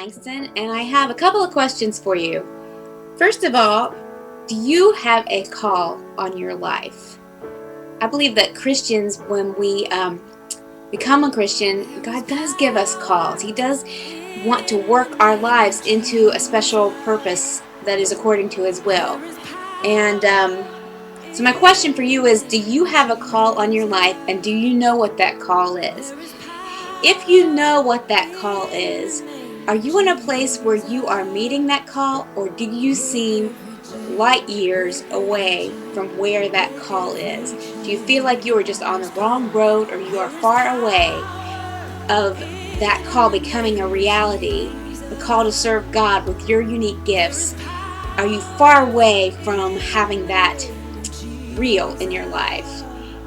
Langston, and I have a couple of questions for you. First of all, do you have a call on your life? I believe that Christians, when we become a Christian, God does give us calls. He does want to work our lives into a special purpose that is according to His will. And so my question for you is, do you have a call on your life, and do you know what that call is? If you know what that call is, are you in a place where you are meeting that call, or do you seem light years away from where that call is? Do you feel like you are just on the wrong road, or you are far away of that call becoming a reality, the call to serve God with your unique gifts? Are you far away from having that real in your life?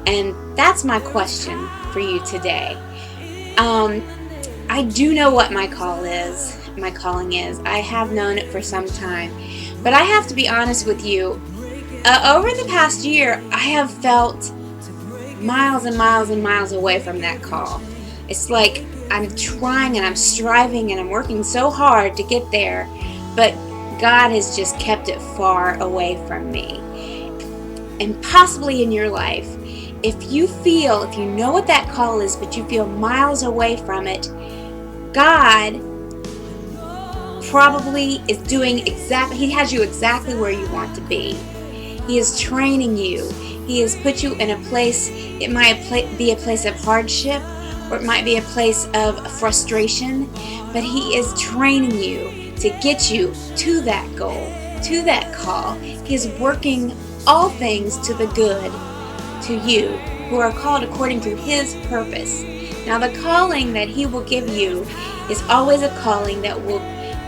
And that's my question for you today. I do know what my calling is. I have known it for some time. But I have to be honest with you. Over the past year, I have felt miles and miles and miles away from that call. It's like I'm trying and I'm striving and I'm working so hard to get there, but God has just kept it far away from me. And possibly in your life, if you know what that call is, but you feel miles away from it, God probably is He has you exactly where you want to be. He is training you. He has put you in a place. It might be a place of hardship, or it might be a place of frustration, but He is training you to get you to that goal, to that call. He is working all things to the good to you who are called according to His purpose. Now, the calling that He will give you is always a calling that will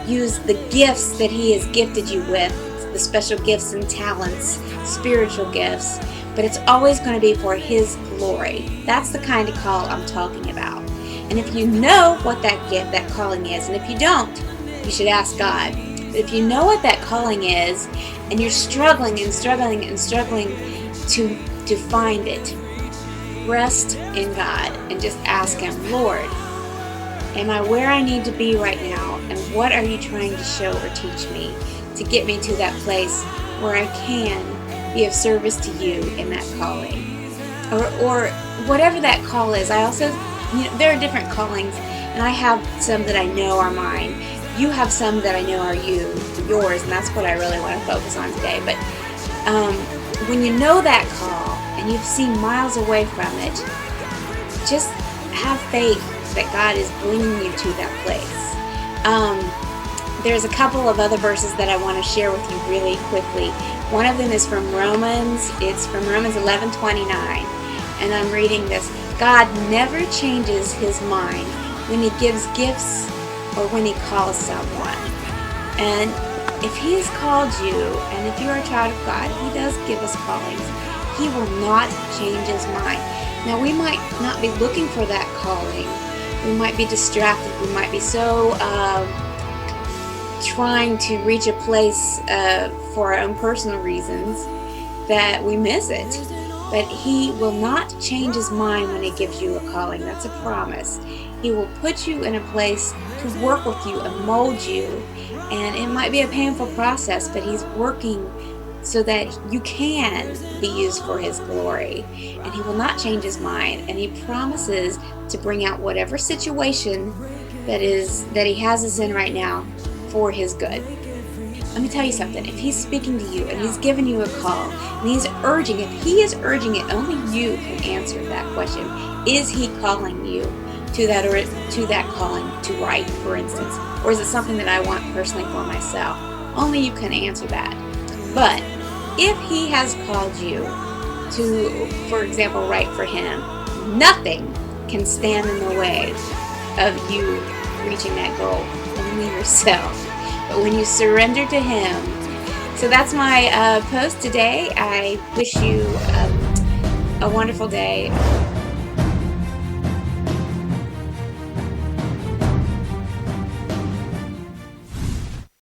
use the gifts that He has gifted you with, the special gifts and talents, spiritual gifts, but it's always going to be for His glory. That's the kind of call I'm talking about. And if you know what that gift, that calling is, and if you don't, you should ask God. But if you know what that calling is, and you're struggling to find it, rest in God and just ask Him, Lord, am I where I need to be right now? And what are you trying to show or teach me to get me to that place where I can be of service to you in that calling? Or whatever that call is. I also, there are different callings, and I have some that I know are mine. You have some that I know are yours, and that's what I really want to focus on today. But when you know that call and you've seen miles away from it, just have faith that God is bringing you to that place. There's a couple of other verses that I want to share with you really quickly. One of them is from Romans. It's from Romans 11:29, and I'm reading this. God never changes His mind when He gives gifts or when He calls someone. And if He has called you, and if you are a child of God, He does give us callings. He will not change His mind. Now, we might not be looking for that calling. We might be distracted. We might be so trying to reach a place for our own personal reasons that we miss it. But He will not change His mind when He gives you a calling. That's a promise. He will put you in a place to work with you and mold you. And it might be a painful process, but He's working so that you can be used for His glory. And He will not change His mind. And He promises to bring out whatever situation that He has us in right now for His good. Let me tell you something. If He's speaking to you and He's giving you a call and He is urging it, only you can answer that question. Is He calling you to that calling to write, for instance? Or is it something that I want personally for myself? Only you can answer that. But if He has called you to, for example, write for Him, nothing can stand in the way of you reaching that goal, only yourself. But when you surrender to Him. So that's my post today. I wish you a wonderful day.